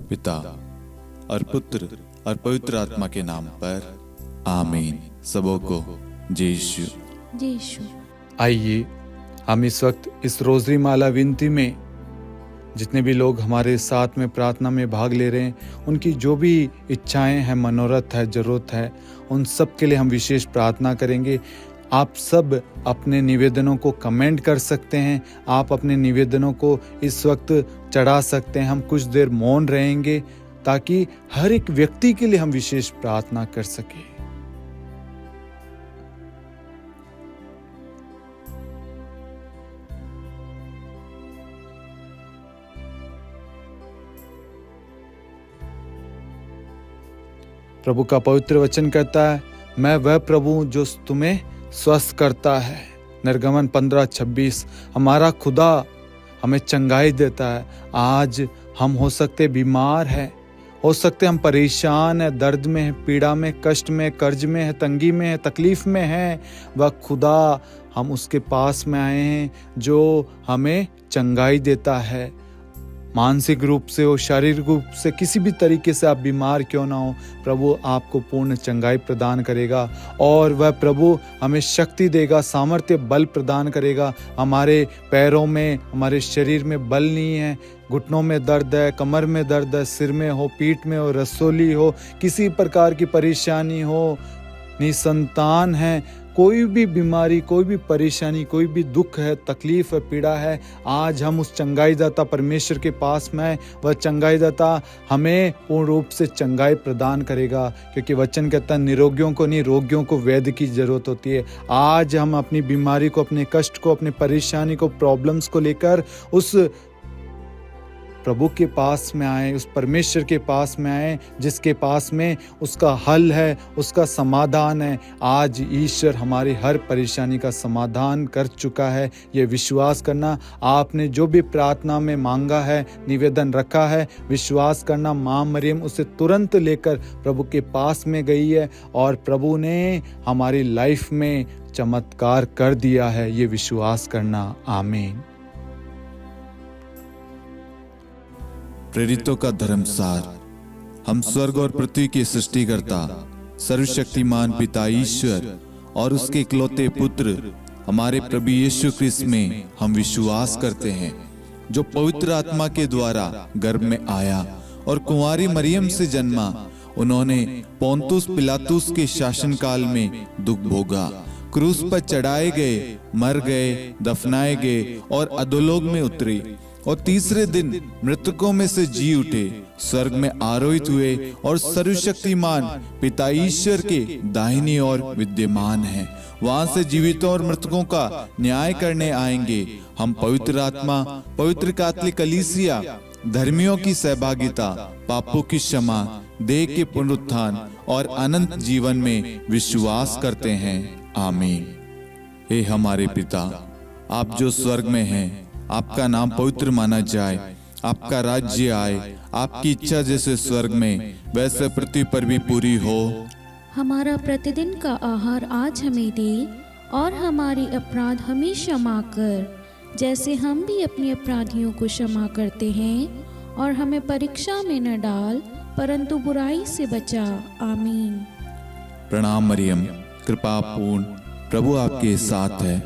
पिता और पुत्र और पवित्र आत्मा के नाम पर आमीन। सबों को जय यीशु। जय यीशु। आइए हम इस वक्त इस रोजरी माला विनती में जितने भी लोग हमारे साथ में प्रार्थना में भाग ले रहे हैं, उनकी जो भी इच्छाएं हैं, मनोरथ है, जरूरत है, उन सब के लिए हम विशेष प्रार्थना करेंगे। आप सब अपने निवेदनों को कमेंट कर सकते हैं, आप अपने निवेदनों को इस वक्त चढ़ा सकते हैं। हम कुछ देर मौन रहेंगे ताकि हर एक व्यक्ति के लिए हम विशेष प्रार्थना कर सकें। प्रभु का पवित्र वचन कहता है, मैं वह प्रभु हूं जो तुम्हें स्वस्थ करता है। निर्गमन 15:26। हमारा खुदा हमें चंगाई देता है। आज हम हो सकते बीमार हैं, हो सकते हम परेशान हैं, दर्द में हैं, पीड़ा में, कष्ट में, कर्ज में है, तंगी में है, तकलीफ में हैं। वह खुदा, हम उसके पास में आए हैं जो हमें चंगाई देता है। मानसिक रूप से हो, शारीरिक रूप से, किसी भी तरीके से आप बीमार क्यों ना हो, प्रभु आपको पूर्ण चंगाई प्रदान करेगा और वह प्रभु हमें शक्ति देगा, सामर्थ्य, बल प्रदान करेगा। हमारे पैरों में, हमारे शरीर में बल नहीं है, घुटनों में दर्द है, कमर में दर्द है, सिर में हो, पीठ में हो, रसोली हो, किसी प्रकार की परेशानी हो, निसंतान है, कोई भी बीमारी, कोई भी परेशानी, कोई भी दुख है, तकलीफ है, पीड़ा है, आज हम उस चंगाईदाता परमेश्वर के पास में हैं। वह चंगाईदाता हमें पूर्ण रूप से चंगाई प्रदान करेगा, क्योंकि वचन कहता है निरोगियों को नहीं, रोगियों को वैद्य की जरूरत होती है। आज हम अपनी बीमारी को, अपने कष्ट को, अपने परेशानी को, प्रॉब्लम्स को लेकर उस प्रभु के पास में आए, उस परमेश्वर के पास में आए जिसके पास में उसका हल है, उसका समाधान है। आज ईश्वर हमारी हर परेशानी का समाधान कर चुका है। ये विश्वास करना, आपने जो भी प्रार्थना में मांगा है, निवेदन रखा है, विश्वास करना, माँ मरियम उसे तुरंत लेकर प्रभु के पास में गई है और प्रभु ने हमारी लाइफ में चमत्कार कर दिया है। ये विश्वास करना। आमीन। प्रेरितों का धर्मसार। हम स्वर्ग और पृथ्वी के सृष्टिकर्ता सर्वशक्तिमान पिता ईश्वर और उसके इकलौते पुत्र हमारे प्रभु यीशु ख्रिस्त में हम विश्वास करते हैं, जो पवित्र आत्मा के द्वारा गर्भ में आया और कुंवारी मरियम से जन्मा। उन्होंने पोंतुस पिलातुस के शासनकाल में दुख भोगा, क्रूस पर चढ़ाए गए, मर गए, दफनाए गए और अधोलोक में उतरे और तीसरे दिन मृतकों में से जी उठे, स्वर्ग में आरोहित हुए और सर्वशक्तिमान पिता ईश्वर के दाहिनी ओर विद्यमान हैं। वहां से जीवितों और मृतकों का न्याय करने आएंगे। हम पवित्र आत्मा, पवित्र कैथोलिक कलीसिया, धर्मियों की सहभागिता, पापों की क्षमा, देह के पुनरुत्थान और अनंत जीवन में विश्वास करते हैं। आमीन। हे हमारे पिता, आप जो स्वर्ग में हैं, आपका नाम पवित्र माना जाए, आपका राज्य आए, आपकी इच्छा जैसे स्वर्ग में वैसे पृथ्वी पर भी पूरी हो। हमारा प्रतिदिन का आहार आज हमें दे और हमारे अपराध हमें क्षमा कर, जैसे हम भी अपने अपराधियों को क्षमा करते हैं, और हमें परीक्षा में न डाल परंतु बुराई से बचा। आमीन। प्रणाम मरियम, कृपा पूर्ण, प्रभु आपके साथ है।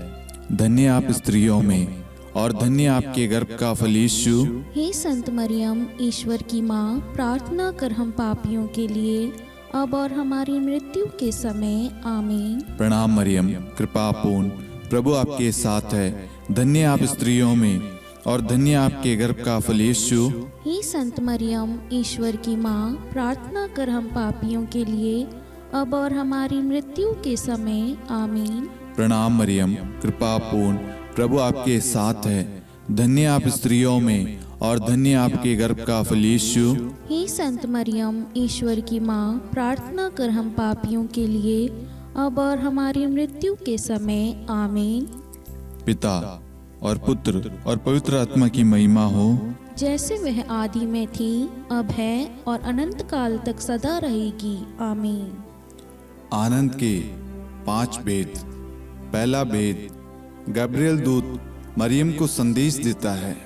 धन्य आप स्त्रियों में और धन्य आपके गर्भ का फल यीशु। हे संत मरियम, ईश्वर की माँ, प्रार्थना कर हम पापियों के लिए अब और हमारी मृत्यु के समय। आमीन। प्रणाम मरियम, कृपा पूर्ण, प्रभु आपके साथ है। धन्य आप स्त्रियों में और धन्य आपके गर्भ का फल यीशु। हे संत मरियम, ईश्वर की माँ, प्रार्थना कर हम पापियों के लिए अब और हमारी मृत्यु के समय। आमीन। प्रणाम मरियम, कृपा पूर्ण, प्रभु आपके साथ है। धन्य आप स्त्रियों में और धन्य आपके गर्भ का फल यीशु। हे संत मरियम, ईश्वर की माँ, प्रार्थना कर हम पापियों के लिए अब और हमारी मृत्यु के समय। आमीन। पिता और पुत्र और पवित्र आत्मा की महिमा हो, जैसे वह आदि में थी, अब है और अनंत काल तक सदा रहेगी। आमीन। आनंद के 5 भेद। पहला भेद, गब्रिएल दूत मरियम को संदेश देता है।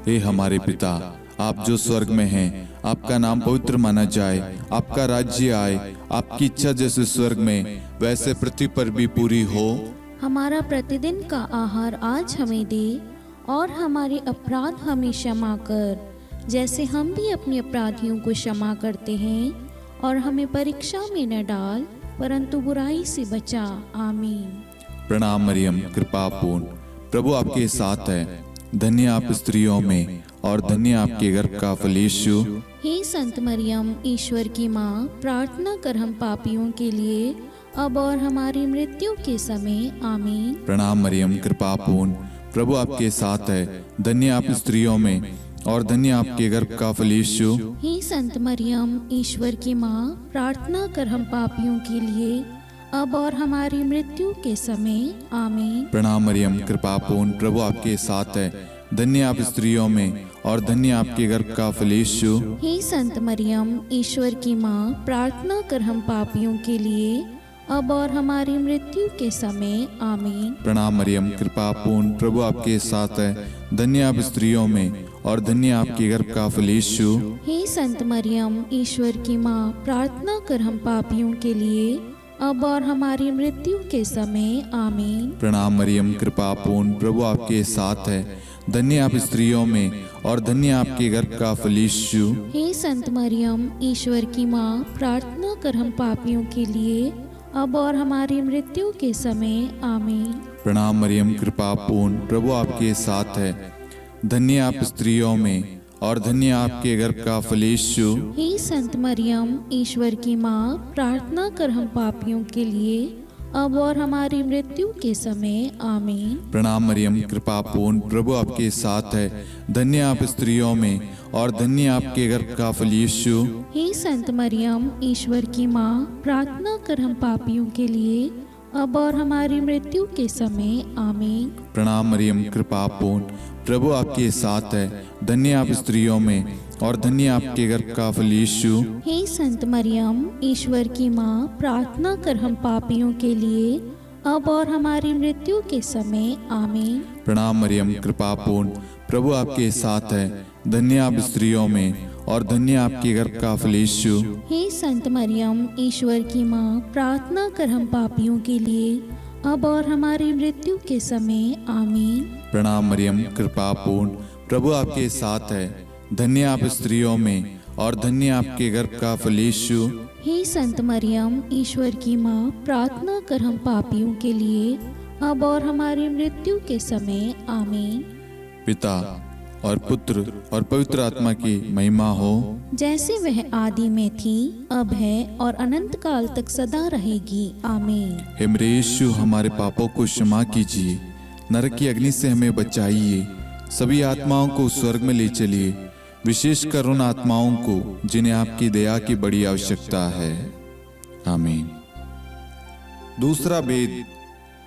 हे हमारे पिता, आप जो स्वर्ग में हैं, आपका नाम पवित्र माना जाए, आपका राज्य आए, आपकी इच्छा जैसे स्वर्ग में वैसे पृथ्वी पर भी पूरी हो। हमारा प्रतिदिन का आहार आज हमें दे, और हमारे अपराध हमें क्षमा कर, जैसे हम भी अपने अपराधियों को क्षमा करते हैं, और हमें परीक्षा में न डाल, परंतु बुराई से बचा। आमीन। प्रणाम मरियम, कृपा पूर्ण, प्रभु आपके साथ है। धन्य आप स्त्रियों में, और धन्य आपके गर्भ का फल यीशु। हे संत मरियम, ईश्वर की माँ, प्रार्थना कर हम पापियों के लिए, अब और हमारी मृत्यु के समय। आमीन। प्रणाम मरियम, कृपा पूर्ण, प्रभु आपके साथ है। धन्य आप स्त्रियों में, और धन्य आपके गर्भ का फल यीशु। हे संत मरियम, ईश्वर की माँ, प्रार्थना कर हम पापियों के लिए, अब और हमारी मृत्यु के समय। आमीन। प्रणाम मरियम, कृपा पूर्ण, प्रभु आपके साथ है। धन्य आप स्त्रियों में, और धन्य आपके गर्भ का फल यीशु। हे संत मरियम, ईश्वर की माँ, प्रार्थना कर हम पापियों के लिए, अब और हमारी मृत्यु के समय। आमीन। प्रणाम मरियम, कृपा पूर्ण, प्रभु आपके साथ है। धन्य आप स्त्रियों में, और धन्य आपके गर्भ का फल यीशु। हे संत मरियम, ईश्वर की माँ, प्रार्थना कर हम पापियों के लिए, अब और हमारी मृत्यु के समय। आमीन। प्रणाम मरियम, कृपा पूर्ण, प्रभु आपके साथ है। धन्य आप स्त्रियों में, और धन्य आपके गर्भ का फल यीशु। हे संत मरियम, ईश्वर की माँ, प्रार्थना कर हम पापियों के लिए, अब और हमारी मृत्यु के समय। आमीन। प्रणाम मरियम, कृपा पूर्ण, प्रभु आपके साथ है। धन्य आप स्त्रियों में, और धन्य आपके गर्भ का फल यीशु। हे संत मरियम, ईश्वर की माँ, प्रार्थना कर हम पापियों के लिए, अब और हमारी मृत्यु के समय। आमीन। प्रणाम मरियम, कृपा पूर्ण, प्रभु आपके साथ है। धन्य आप स्त्रियों में, और धन्य आपके गर्भ का फल यीशु। हे संत मरियम, ईश्वर की माँ, प्रार्थना कर हम पापियों के लिए, अब और हमारी मृत्यु के समय। आमीन। प्रणाम मरियम, कृपा पूर्ण, प्रभु आपके साथ है। धन्य आप स्त्रियों में, और धन्य आपके गर्भ का फल यीशु। हे संत मरियम, ईश्वर की माँ, प्रार्थना कर हम पापियों के लिए, अब और हमारी मृत्यु के समय। आमीन। प्रणाम मरियम, कृपा पूर्ण, प्रभु आपके साथ है। धन्य आप स्त्रियों में, और धन्य आपके गर्भ का फल यीशु। हे संत मरियम, ईश्वर की माँ, प्रार्थना कर हम पापियों के लिए, अब और हमारी मृत्यु के समय। आमीन। प्रणाम मरियम, कृपा पूर्ण, प्रभु आपके साथ है। धन्य आप स्त्रियों में, और धन्य आपके गर्भ का फल यीशु। हे संत मरियम, ईश्वर की माँ, प्रार्थना कर हम पापियों के लिए, अब और हमारी मृत्यु के समय। आमीन। पिता और पुत्र और पवित्र आत्मा की महिमा हो, जैसे वह आदि में थी, अब है, और अनंत काल तक सदा रहेगी। आमीन। हे मेरे यीशु, हमारे पापों को क्षमा कीजिए, नरक की अग्नि से हमें बचाइए, सभी आत्माओं को स्वर्ग में ले चलिए, विशेषकर उन आत्माओं को जिन्हें आपकी दया की बड़ी आवश्यकता है। आमीन। दूसरा भेद,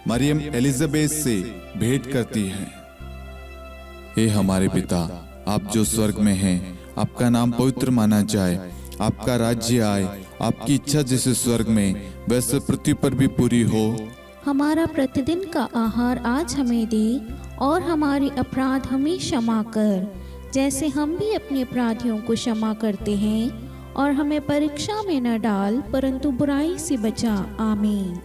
मरियम एलिजाबेथ से भेंट करती है। हे हमारे पिता, आप जो स्वर्ग में हैं, आपका नाम पवित्र माना जाए, आपका राज्य आए, आपकी इच्छा जैसे स्वर्ग में वैसे पृथ्वी पर भी पूरी हो। हमारा प्रतिदिन का आहार आज हमें दे, और हमारे अपराध हमें क्षमा कर, जैसे हम भी अपने अपराधियों को क्षमा करते हैं, और हमें परीक्षा में न डाल, परंतु बुराई से बचा। आमीन।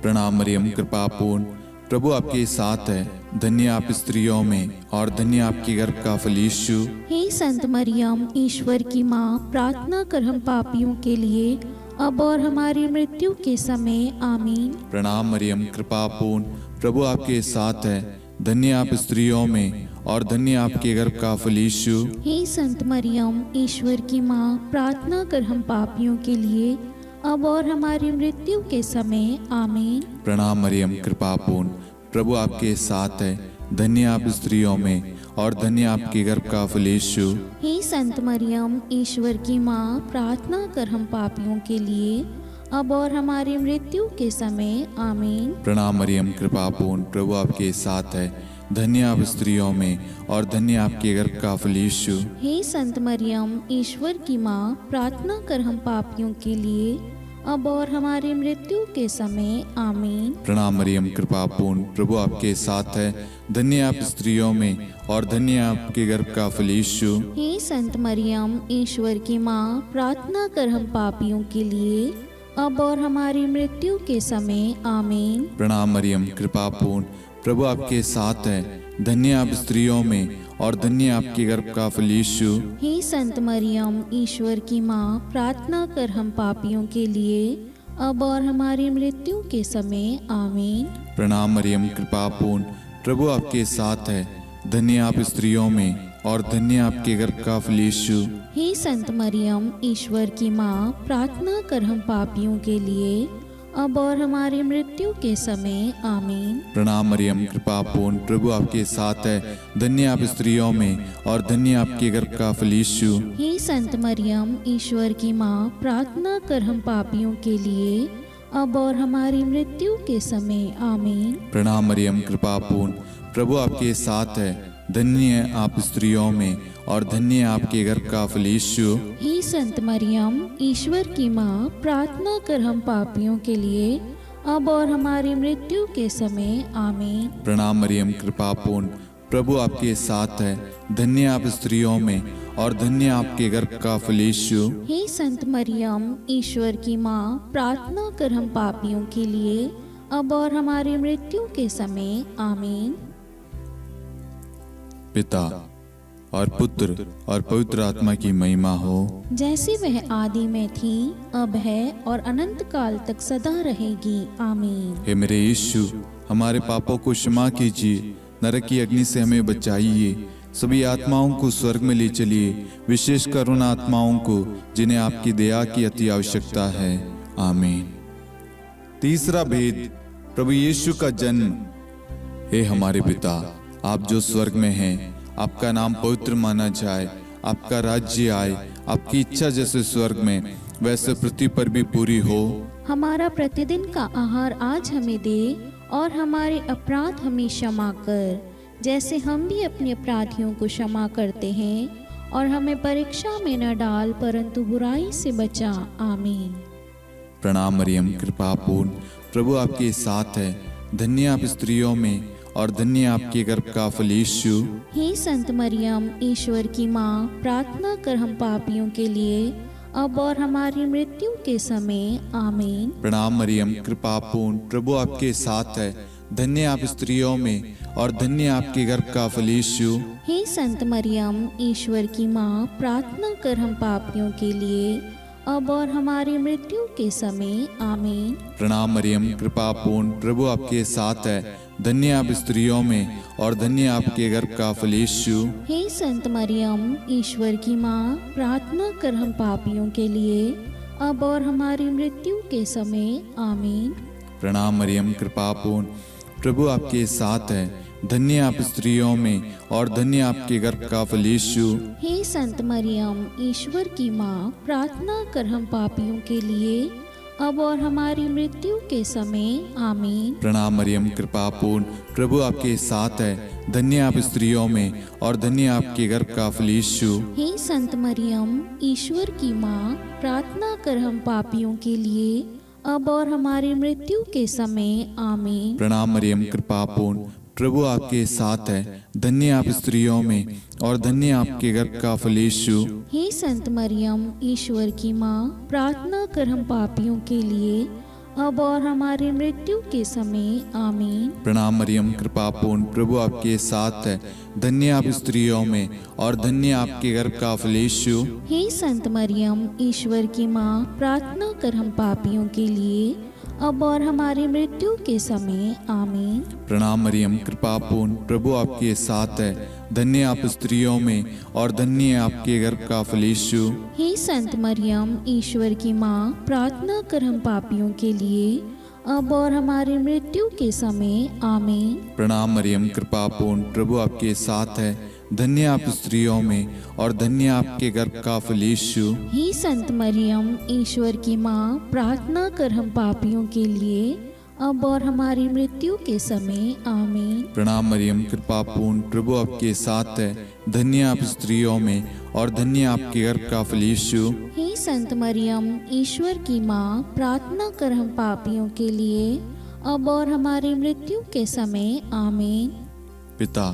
प्रणाम मरियम, कृपा पूर्ण, प्रभु आपके साथ है। धन्य आप स्त्रियों में, और धन्य आपके गर्भ का फल यीशु। हे संत मरियम, ईश्वर की माँ, प्रार्थना कर हम पापियों के लिए, अब और हमारी मृत्यु के समय। आमीन। प्रणाम मरियम, कृपा पूर्ण, प्रभु आपके साथ है। धन्य आप स्त्रियों में, और धन्य आपके गर्भ का फल यीशु। हे संत मरियम, ईश्वर की माँ, प्रार्थना कर हम पापियों के लिए, अब और हमारी मृत्यु के समय। आमीन। प्रणाम मरियम, कृपा पूर्ण, प्रभु आपके साथ है। धन्य आप स्त्रियों में, और धन्य आपके गर्भ का फल यीशु। हे संत मरियम, ईश्वर की माँ, प्रार्थना कर हम पापियों के लिए, अब और हमारी मृत्यु के समय। आमीन। प्रणाम मरियम, कृपा पूर्ण, प्रभु आपके साथ है। धन्य आप स्त्रियों में, और धन्य आपके गर्भ का फल यीशु। हे संत मरियम, ईश्वर की माँ, प्रार्थना कर हम पापियों के लिए, अब और हमारी मृत्यु के समय आमीन। प्रणाम मरियम, कृपा पूर्ण, प्रभु आपके साथ है। धन्य आप स्त्रियों में और धन्य आपके गर्भ का फल यीशु। हे संत मरियम, ईश्वर की माँ, प्रार्थना कर हम पापियों के लिए, अब और हमारी मृत्यु के समय आमीन। प्रणाम मरियम, कृपा पूर्ण, प्रभु आपके साथ है। धन्य आप स्त्रियों में और धन्य आपके गर्भ का फल यीशु। हे संत मरियम, ईश्वर की माँ, प्रार्थना कर हम पापियों के लिए, अब और हमारी मृत्यु के समय आमीन। प्रणाम मरियम, कृपा पूर्ण, प्रभु आपके साथ है। धन्य आप स्त्रियों में और धन्य आपके गर्भ का फल यीशु। हे संत मरियम, ईश्वर की माँ, प्रार्थना कर हम पापियों के लिए, अब और हमारी मृत्यु के समय आमीन। प्रणाम मरियम, कृपा पूर्ण, प्रभु आपके साथ है। धन्य आप स्त्रियों में और धन्य आपके गर्भ का फल यीशु। हे संत मरियम, ईश्वर की माँ, प्रार्थना कर हम पापियों के लिए, अब और हमारी मृत्यु के समय आमीन। प्रणाम मरियम, कृपा पूर्ण, प्रभु आपके साथ है। धन्य आप स्त्रियों में और धन्य आपके गर्भ का फल यीशु। हे संत मरियम, ईश्वर की माँ, प्रार्थना कर हम पापियों के लिए, अब और हमारी मृत्यु के समय आमीन। प्रणाम मरियम, कृपा पूर्ण, प्रभु आपके साथ है। धन्य आप स्त्रियों में और धन्य आपके गर्भ का फल यीशु। हे संत मरियम, ईश्वर की माँ, प्रार्थना कर हम पापियों के लिए, अब और हमारी मृत्यु के समय आमीन। पिता और पुत्र और पवित्र आत्मा की महिमा हो, जैसे वह आदि में थी, अब है और अनंत काल तक सदा रहेगी आमीन। हे मेरे यीशु, हमारे पापों को क्षमा कीजिए, नरक की अग्नि से हमें बचाइए, सभी आत्माओं को स्वर्ग में ले चलिए, विशेषकर उन आत्माओं को जिन्हें आपकी दया की अति आवश्यकता है। आमीन। तीसरा भेद, प्रभु यीशु का जन्म। हे हमारे पिता, आप जो स्वर्ग में हैं, आपका नाम पवित्र माना जाए, आपका राज्य आए, आपकी इच्छा जैसे स्वर्ग में वैसे पृथ्वी पर भी पूरी हो। हमारा प्रतिदिन का आहार आज हमें दे, और हमारे अपराध हमें क्षमा कर, जैसे हम भी अपने अपराधियों को क्षमा करते हैं, और हमें परीक्षा में न डाल, परंतु बुराई से बचा। आमीन। प्रणाम मरियम, कृपा पूर्ण, प्रभु आपके साथ है। धन्य आप स्त्रियों में और धन्य आपके गर्भ का फल यीशु। हे संत मरियम, ईश्वर की माँ, प्रार्थना कर हम पापियों के लिए, अब और हमारी मृत्यु के समय आमीन। प्रणाम मरियम, कृपा पूर्ण, प्रभु आपके साथ है। धन्य आप स्त्रियों में और धन्य आपके गर्भ का फल यीशु। हे संत मरियम, ईश्वर की माँ, प्रार्थना कर हम पापियों के लिए, अब और हमारी मृत्यु के समय आमीन। प्रणाम मरियम, कृपा पूर्ण, प्रभु आपके साथ है। धन्य आप स्त्रियों में और धन्य आपके गर्भ का फल यीशु। हे संत मरियम, ईश्वर की माँ, प्रार्थना कर हम पापियों के लिए, अब और हमारी मृत्यु के समय आमीन। प्रणाम मरियम, कृपा पूर्ण, प्रभु आपके साथ है। धन्य आप स्त्रियों में और धन्य आपके गर्भ का फल यीशु। हे संत मरियम, ईश्वर की माँ, प्रार्थना कर हम पापियों के लिए, अब और हमारी मृत्यु के समय आमीन। प्रणाम मरियम, कृपा पूर्ण, प्रभु आपके साथ है। धन्य आप स्त्रियों में और धन्य आपके गर्भ का फल यीशु। हे संत मरियम, ईश्वर की माँ, प्रार्थना कर हम पापियों के लिए, अब और हमारी मृत्यु के समय आमीन। प्रणाम मरियम, कृपा पूर्ण, प्रभु आपके साथ है। धन्य आप स्त्रियों में और धन्य आपके गर्भ का फल यीशु। हे संत मरियम, ईश्वर की माँ, प्रार्थना कर हम पापियों के लिए, अब और हमारी मृत्यु के समय आमीन। प्रणाम मरियम, कृपा पूर्ण, प्रभु आपके साथ है। धन्य आप स्त्रियों में और धन्य आपके गर्भ का फल यीशु। हे संत मरियम, ईश्वर की माँ, प्रार्थना कर हम पापियों के लिए, अब और हमारी मृत्यु के समय आमीन। प्रणाम मरियम, कृपा पूर्ण, प्रभु आपके साथ है। धन्य आप स्त्रियों में और धन्य आपके गर्भ का फल यीशु। हे संत मरियम, ईश्वर की माँ, प्रार्थना कर हम पापियों के लिए, अब और हमारी मृत्यु के समय आमीन। प्रणाम मरियम, कृपा पूर्ण, प्रभु आपके साथ है। धन्य आप स्त्रियों में और धन्य आपके गर्भ का फल यीशु। हे संत मरियम, ईश्वर की माँ, प्रार्थना कर हम पापियों के लिए, अब और हमारी मृत्यु के समय आमीन। प्रणाम मरियम, कृपा पूर्ण, प्रभु आपके साथ है। धन्य आप स्त्रियों में और धन्य आपके गर्भ का फल यीशु। हे संत मरियम, ईश्वर की माँ, प्रार्थना कर हम पापियों के लिए, अब और हमारी मृत्यु के समय आमीन। पिता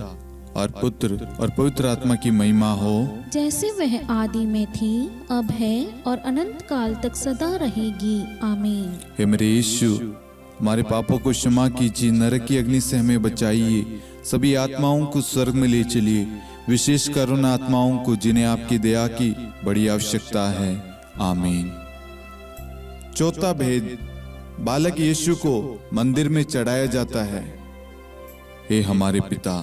और पुत्र और पवित्र आत्मा की महिमा हो, जैसे वह आदि में थी, अब है और अनंत काल तक सदा रहेगी आमीन। हे मेरे यीशु, हमारे पापों को क्षमा कीजिए, नरक की अग्नि से हमें बचाइए, सभी आत्माओं को स्वर्ग में ले चलिए, विशेषकर उन आत्माओं को जिन्हें आपकी दया की बड़ी आवश्यकता है। आमीन। चौथा भेद, बालक यीशु को मंदिर में चढ़ाया जाता है। हे हमारे पिता,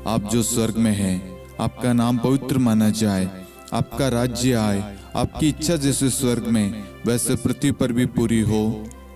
आप जो स्वर्ग में हैं, आपका नाम पवित्र माना जाए, आपका राज्य आए, आपकी इच्छा जैसे स्वर्ग में वैसे पृथ्वी पर भी पूरी हो।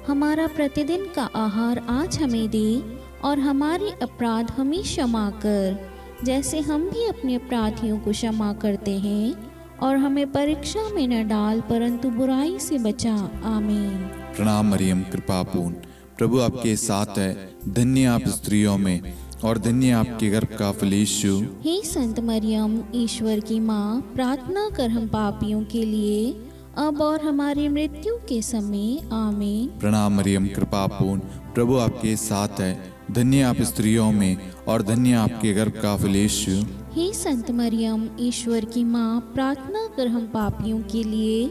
हमारा प्रतिदिन का आहार आज हमें दे, और हमारे अपराध हमें क्षमा कर, जैसे हम भी अपने अपराधियों को क्षमा करते हैं, और हमें परीक्षा में न डाल, परंतु बुराई से बचा। आमीन। प्रणाम मरियम, कृपा पूर्ण, प्रभु आपके साथ है। धन्य आप स्त्रियों में और धन्य आपके गर्भ का फल यीशु। हे संत मरियम, ईश्वर की माँ, प्रार्थना कर हम पापियों के लिए, अब और हमारी मृत्यु के समय आमीन। प्रणाम मरियम, कृपा पूर्ण, प्रभु आपके साथ है। धन्य आप स्त्रियों में और धन्य आपके गर्भ का फल यीशु। हे संत मरियम, ईश्वर की माँ, प्रार्थना कर हम पापियों के लिए,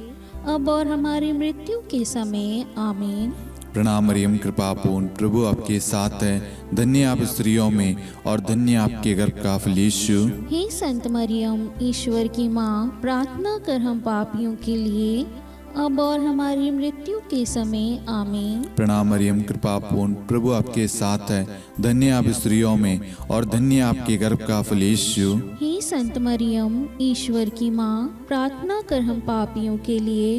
अब और हमारी मृत्यु के समय आमीन। प्रणाम मरियम, कृपा पूर्ण, प्रभु आपके साथ है। धन्य आप स्त्रियों में और धन्य आपके गर्भ का फल यीशु। हे संत मरियम, ईश्वर की माँ, प्रार्थना कर हम पापियों के लिए, अब और हमारी मृत्यु के समय आमीन। प्रणाम मरियम, कृपा पूर्ण, प्रभु आपके साथ है। धन्य आप स्त्रियों में और धन्य आपके गर्भ का फल यीशु। हे संत मरियम, ईश्वर की माँ, प्रार्थना कर हम पापियों के लिए,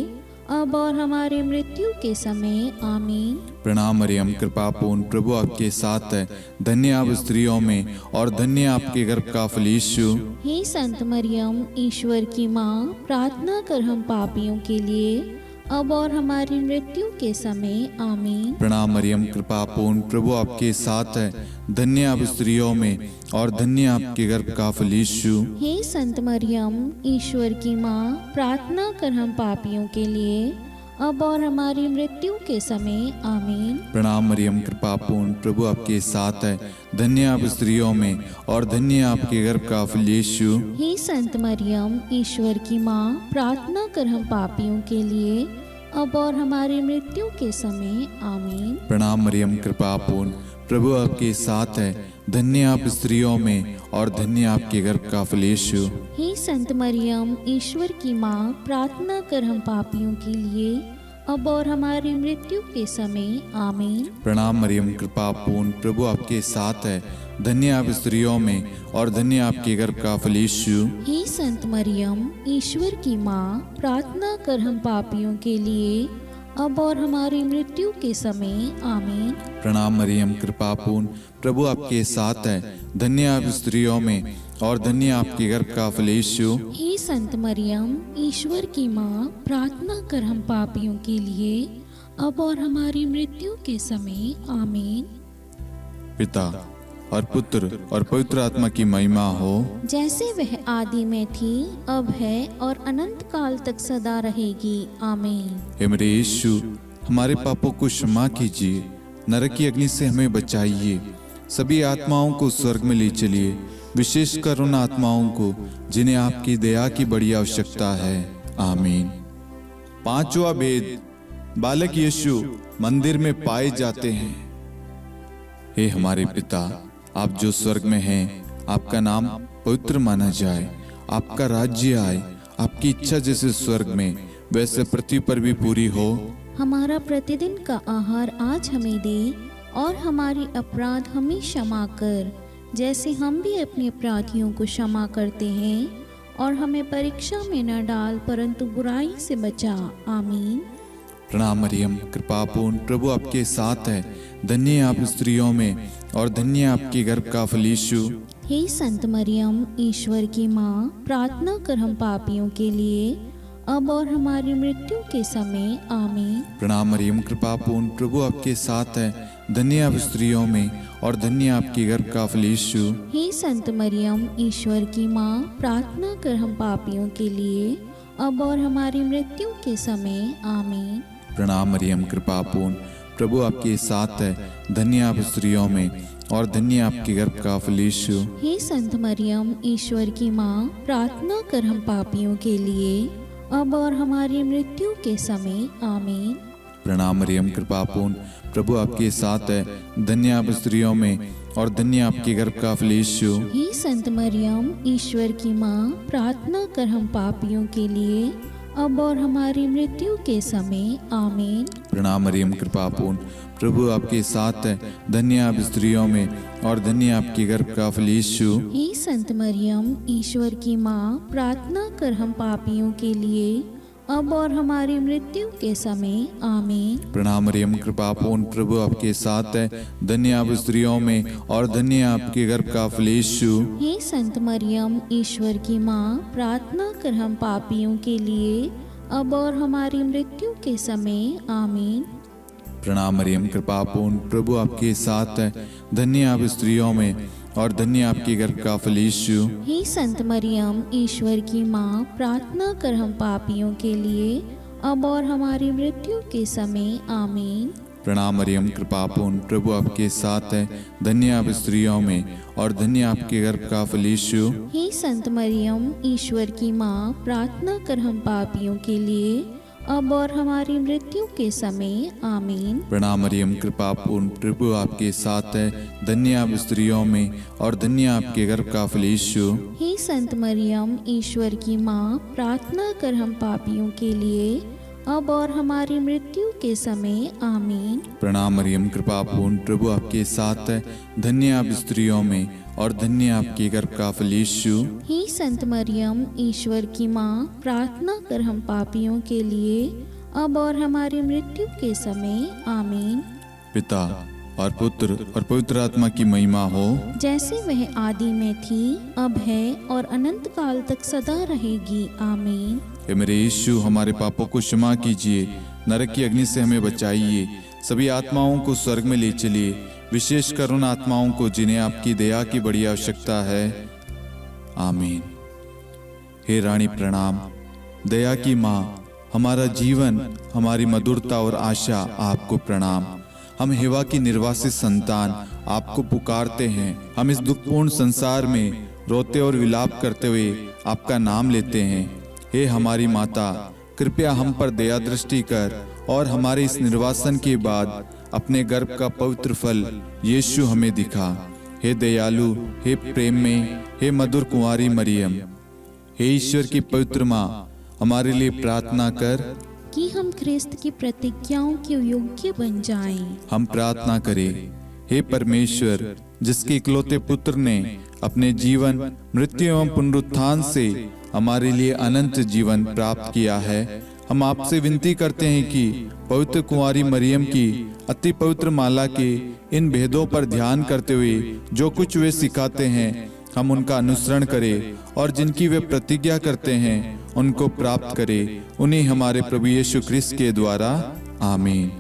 अब और हमारी मृत्यु के समय आमीन। प्रणाम मरियम, कृपा पूर्ण, प्रभु आपके साथ है। धन्य आप स्त्रियों में और धन्य आपके गर्भ का फल यीशु। हे संत मरियम, ईश्वर की माँ, प्रार्थना कर हम पापियों के लिए, अब और हमारी मृत्यु के समय आमीन। प्रणाम मरियम, कृपा पूर्ण, प्रभु आपके साथ है। धन्य आप स्त्रियों में और धन्य आपके गर्भ का फल यीशु। हे संत मरियम, ईश्वर की माँ, प्रार्थना कर हम पापियों के लिए, अब और हमारी मृत्यु के समय आमीन। प्रणाम मरियम, कृपा पूर्ण, प्रभु आपके साथ है। धन्य आप स्त्रियों में और धन्य आपके गर्भ का फल यीशु। हे संत मरियम, ईश्वर की माँ, प्रार्थना कर हम पापियों के लिए, अब और हमारी मृत्यु के समय आमीन। प्रणाम मरियम, कृपा पूर्ण, प्रभु आपके साथ है। धन्य आप स्त्रियों में और धन्य आपके गर्भ का फल यीशु। हे संत मरियम, ईश्वर की माँ, प्रार्थना कर हम पापियों के लिए, अब और हमारी मृत्यु के समय आमीन। प्रणाम मरियम, कृपा पूर्ण, प्रभु आपके साथ है। धन्य आप स्त्रियों में और धन्य आपके गर्भ का फल यीशु। हे संत मरियम, ईश्वर की माँ, प्रार्थना कर हम पापियों के लिए, अब और हमारी मृत्यु के समय आमीन। प्रणाम मरियम, कृपा पूर्ण, प्रभु आपके साथ है। धन्य आप स्त्रियों में और धन्य आपके गर्भ का फल यीशु। हे संत मरियम, ईश्वर की माँ, प्रार्थना कर हम पापियों के लिए, अब और हमारी मृत्यु के समय आमीन। पिता और पुत्र और पवित्र आत्मा की महिमा हो, जैसे वह आदि में थी, अब है और अनंत काल तक सदा रहेगी आमीन। हे मेरे यीशु, हमारे पापों को क्षमा कीजिए, नरक की अग्नि से हमें बचाइए, सभी आत्माओं को स्वर्ग में ले चलिए, विशेषकर उन आत्माओं को जिन्हें आपकी दया की बड़ी आवश्यकता है। आमीन। पांचवा भेद, बालक यीशु मंदिर में पाए जाते हैं। हे हमारे पिता, आप जो स्वर्ग में हैं, आपका नाम पवित्र माना जाए, आपका राज्य आए, आपकी इच्छा जैसे स्वर्ग में वैसे पृथ्वी पर भी पूरी हो। हमारा प्रतिदिन का आहार आज हमें दे, और हमारे अपराध हमें क्षमा कर, जैसे हम भी अपने अपराधियों को क्षमा करते हैं, और हमें परीक्षा में न डाल, परंतु बुराई से बचा। आमीन। प्रणाम मरियम, कृपा पूर्ण, प्रभु आपके साथ है। धन्य आप स्त्रियों में और धन्य आपके गर्भ का फल यीशु। हे संत मरियम, ईश्वर की माँ, प्रार्थना कर हम पापियों के लिए, अब और हमारी मृत्यु के समय आमीन। प्रणाम मरियम, कृपा पूर्ण, प्रभु आपके साथ है। धन्य आप स्त्रियों में और धन्य आपके गर्भ का फल यीशु। हे संत मरियम, ईश्वर की माँ, प्रार्थना कर हम पापियों के लिए अब और हमारी मृत्यु के समय। आमीन। प्रणाम मरियम, कृपा पूर्ण, प्रभु आपके साथ है। धन्य आप स्त्रियों में और धन्य आपके गर्भ का फल यीशु। हे संत मरियम, ईश्वर की माँ, प्रार्थना कर हम पापियों के लिए अब और हमारी मृत्यु के समय। आमीन। प्रणाम मरियम, कृपा पूर्ण, प्रभु आपके साथ है। धन्य आप स्त्रियों में और धन्य आपके गर्भ का फल यीशु। हे संत मरियम, ईश्वर की माँ, प्रार्थना कर हम पापियों के लिए अब और हमारी मृत्यु के समय। आमीन। प्रणाम मरियम, कृपा पूर्ण, प्रभु आपके साथ है। धन्य आप स्त्रियों में और धन्य आपके गर्भ का फल यीशु। हे संत मरियम, ईश्वर की माँ, प्रार्थना कर हम पापियों के लिए अब और हमारी मृत्यु के समय। आमीन। प्रणाम मरियम, कृपा पूर्ण, प्रभु आपके साथ है। धन्य आप स्त्रियों में और धन्य आपके गर्भ का फल यीशु। हे संत मरियम, ईश्वर की माँ, प्रार्थना कर हम पापियों के लिए अब और हमारी मृत्यु के समय। आमीन। प्रणाम मरियम, कृपा पूर्ण, प्रभु आपके साथ है। धन्य आप स्त्रियों में और धन्य आपके गर्भ का फल यीशु। हे संत मरियम, ईश्वर की माँ, प्रार्थना कर हम पापियों के लिए अब और हमारी मृत्यु के समय। आमीन। प्रणाम मरियम, कृपा पूर्ण, प्रभु आपके साथ है। धन्य आप स्त्रियों में और धन्य आपके गर्भ का फल यीशु। हे संत मरियम, ईश्वर की माँ, प्रार्थना कर हम पापियों के लिए अब और हमारी मृत्यु के समय। आमीन। प्रणाम मरियम, कृपा पूर्ण, प्रभु आपके साथ है। धन्य आप स्त्रियों में और धन्य आपके गर्भ का फल यीशु। हे संत मरियम, ईश्वर की माँ, प्रार्थना कर हम पापियों के लिए अब और हमारी मृत्यु के समय। आमीन। प्रणाम मरियम, कृपा पूर्ण, प्रभु आपके साथ है। धन्य आप स्त्रियों में और धन्य आपके गर्भ का फल यीशु। हे संत मरियम, ईश्वर की माँ, प्रार्थना कर हम पापियों के लिए अब और हमारी मृत्यु के समय। आमीन। पिता और पुत्र और पवित्र आत्मा की महिमा हो, जैसे वह आदि में थी, अब है और अनंत काल तक सदा रहेगी। आमीन। हे मेरे यीशु, हमारे पापों को क्षमा कीजिए, नरक की अग्नि से हमें बचाइए, सभी आत्माओं को स्वर्ग में ले चलिए, विशेषकर उन आत्माओं को जिन्हें आपकी दया की बड़ी आवश्यकता है। आमीन। हे रानी प्रणाम, दया की माँ, हमारा जीवन, हमारी मधुरता और आशा आपको प्रणाम। हम हेवा की निर्वासित संतान आपको पुकारते हैं। हम इस दुखपूर्ण संसार में रोते और विलाप करते हुए आपका नाम लेते हैं। हे हमारी माता, कृपया हम पर दया दृष्टि कर और हमारे इस निर्वासन के बाद अपने गर्भ का पवित्र फल यीशु हमें दिखा। हे दयालु, हे प्रेम में, हे मधुर कुंवारी मरियम, हे ईश्वर की पवित्र माँ, हमारे लिए प्रार्थना कर कि हम ख्रिस्त की प्रतिज्ञाओं के योग्य बन जाएं। हम प्रार्थना करें। हे परमेश्वर, जिसके इकलौते पुत्र ने अपने जीवन, मृत्यु एवं पुनरुत्थान से हमारे लिए अनंत जीवन प्राप्त किया है, हम आपसे विनती करते हैं कि पवित्र कुंवारी मरियम की अति पवित्र माला के इन भेदों पर ध्यान करते हुए जो कुछ वे सिखाते हैं, हम उनका अनुसरण करें और जिनकी वे प्रतिज्ञा करते हैं उनको प्राप्त करें। उन्हीं हमारे प्रभु यीशु ख्रिस्त के द्वारा। आमीन।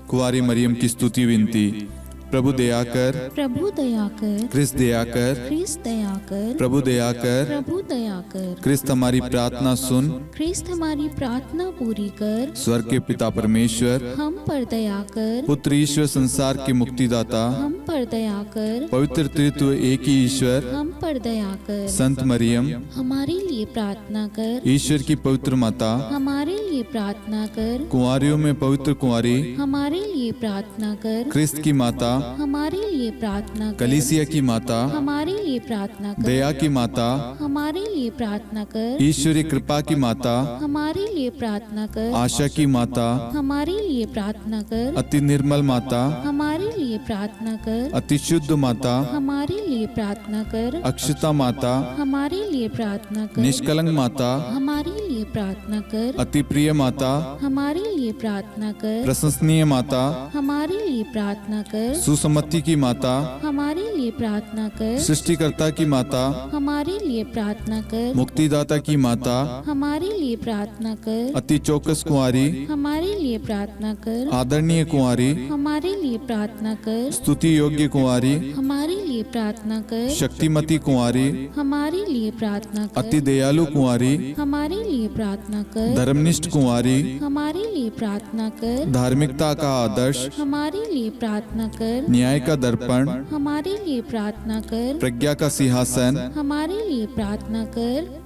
कुंवारी मरियम की स्तुति विनती। प्रभु दया कर, प्रभु दया कर, ख्रिस्त दया कर, ख्रिस्त दया कर, प्रभु दया कर, प्रभु दया कर, ख्रिस्त हमारी प्रार्थना सुन। ख्रिस्त हमारी प्रार्थना पूरी कर, स्वर्ग के पिता परमेश्वर, हम पर दया कर, पुत्र ईश्वर संसार के मुक्तिदाता, हम पर दया कर, पवित्र त्रित्व एक ही ईश्वर, हम पर दया कर, संत मरियम, हमारे लिए प्रार्थना कर, ईश्वर की पवित्र माता, हमारे लिए प्रार्थना कर, कुंवारियों में पवित्र कुंवारी, हमारे लिए प्रार्थना कर, ख्रिस्त की माता, हमारे लिए प्रार्थना कर, कलीसिया की माता, हमारे लिए प्रार्थना कर, दया की माता, हमारे लिए प्रार्थना कर, ईश्वरी कृपा की माता, हमारे लिए प्रार्थना कर, आशा की माता, हमारे लिए प्रार्थना कर, अति निर्मल माता, हमारे लिए प्रार्थना कर, अति शुद्ध माता, हमारे लिए प्रार्थना कर, अक्षता माता, हमारे लिए प्रार्थना कर, निष्कलंक माता, हमारे लिए लिए प्रार्थना कर। अति प्रिय माता, हमारे लिए प्रार्थना कर। प्रशंसनीय माता, हमारे लिए प्रार्थना कर। सुसम्मति की माता, हमारे लिए प्रार्थना कर। सृष्टिकर्ता की माता, हमारे लिए प्रार्थना कर। मुक्तिदाता की माता, हमारे लिए प्रार्थना कर। अति चौकस कुंवारी, हमारे लिए प्रार्थना कर। आदरणीय कुंवारी, हमारे लिए प्रार्थना कर। स्तुति योग्य कुंवारी, हमारे लिए प्रार्थना कर। शक्तिमती कुंवारी, हमारे लिए प्रार्थना कर। अति दयालु कुंवारी, हमारे लिए प्रार्थना कर। धर्मनिष्ठ कुंवारी, हमारे लिए प्रार्थना कर। धार्मिकता का आदर्श, हमारे लिए प्रार्थना कर। न्याय का दर्पण, हमारे लिए प्रार्थना कर। प्रज्ञा का सिंहासन, हमारे लिए प्रार्थना कर।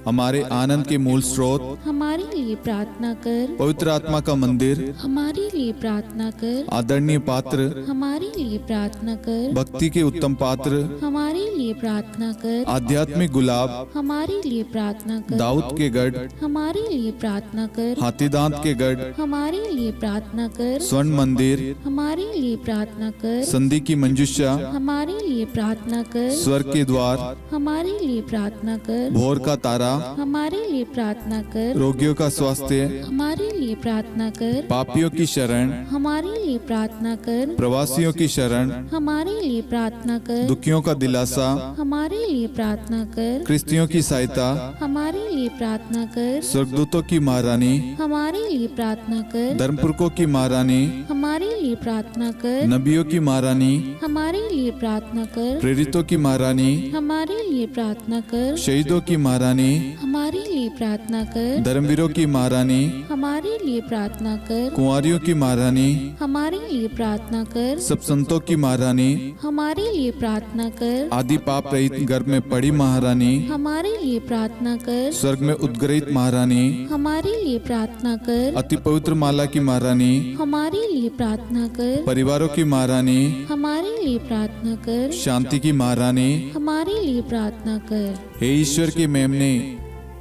हमारे आनंद के मूल स्रोत, हमारे लिए प्रार्थना कर। पवित्र आत्मा का मंदिर, हमारे लिए प्रार्थना कर। आदरणीय पात्र, हमारे लिए प्रार्थना कर। भक्ति के उत्तम पात्र, हमारे लिए प्रार्थना कर। आध्यात्मिक गुलाब, हमारे लिए प्रार्थना कर। दाऊद के गढ़, हमारे लिए प्रार्थना कर। हाथीदांत के गढ़, हमारे लिए प्रार्थना कर। स्वर्ण मंदिर, हमारे लिए प्रार्थना कर। संधि की मंजुषा, हमारे लिए प्रार्थना कर। स्वर्ग के द्वार, हमारे लिए प्रार्थना कर। भोर का तारा, हमारे लिए प्रार्थना कर। रोगियों का स्वास्थ्य, हमारे लिए प्रार्थना कर। पापियों की शरण, हमारे लिए प्रार्थना कर। प्रवासियों की शरण, हमारे लिए प्रार्थना कर। दुखियों का दिलासा, हमारे लिए प्रार्थना कर। क्रिस्तियों की सहायता, हमारे लिए प्रार्थना कर। स्वर्गदूतों की महारानी, हमारे लिए प्रार्थना कर। धर्मपुरखों की महारानी, हमारे लिए प्रार्थना कर। नबियों की महारानी, हमारे लिए प्रार्थना कर। प्रेरितों की महारानी, हमारे लिए प्रार्थना कर। शहीदों की महारानी, हमारे लिए प्रार्थना कर। धर्मवीरों की महारानी, हमारे लिए प्रार्थना कर। कुंवारियों की महारानी, हमारे लिए प्रार्थना कर। सब संतों की महारानी, हमारे लिए प्रार्थना कर। आदि पाप रहित गर्भ में पड़ी महारानी, हमारे लिए प्रार्थना कर। स्वर्ग में उद्गृहित महारानी, हमारे लिए प्रार्थना कर। अति पवित्र माला की महारानी, हमारे लिए प्रार्थना कर। परिवारों की महारानी, हमारे लिए प्रार्थना कर। शांति की महारानी, हमारे लिए प्रार्थना कर। हे ईश्वर के मेमने,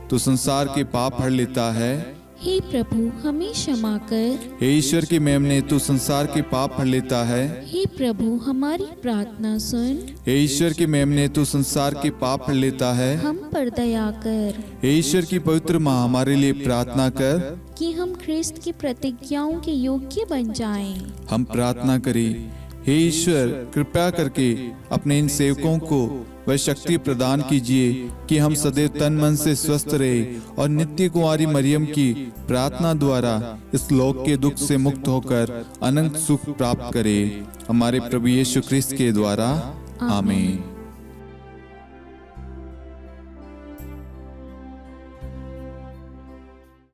तू संसार के पाप हर लेता है। हे प्रभु हमें क्षमा कर। हे ईश्वर के मेमने, तू संसार के पाप हर लेता है। हे प्रभु हमारी प्रार्थना सुन। हे ईश्वर के मेमने, तू संसार के पाप हर लेता है। हम पर दया कर हे ईश्वर की पवित्र माँ, हमारे लिए प्रार्थना कर कि हम ख्रिस्त की प्रतिज्ञाओं के योग्य बन जाएं। हम प्रार्थना करें। हे ईश्वर, कृपया करके अपने इन सेवकों को वह शक्ति प्रदान कीजिए कि हम सदैव तन मन से स्वस्थ रहे और नित्य कुंवारी मरियम की प्रार्थना द्वारा इस लोक के दुख से मुक्त होकर अनंत सुख प्राप्त करें। हमारे प्रभु यीशु ख्रिस्त के द्वारा, आमीन।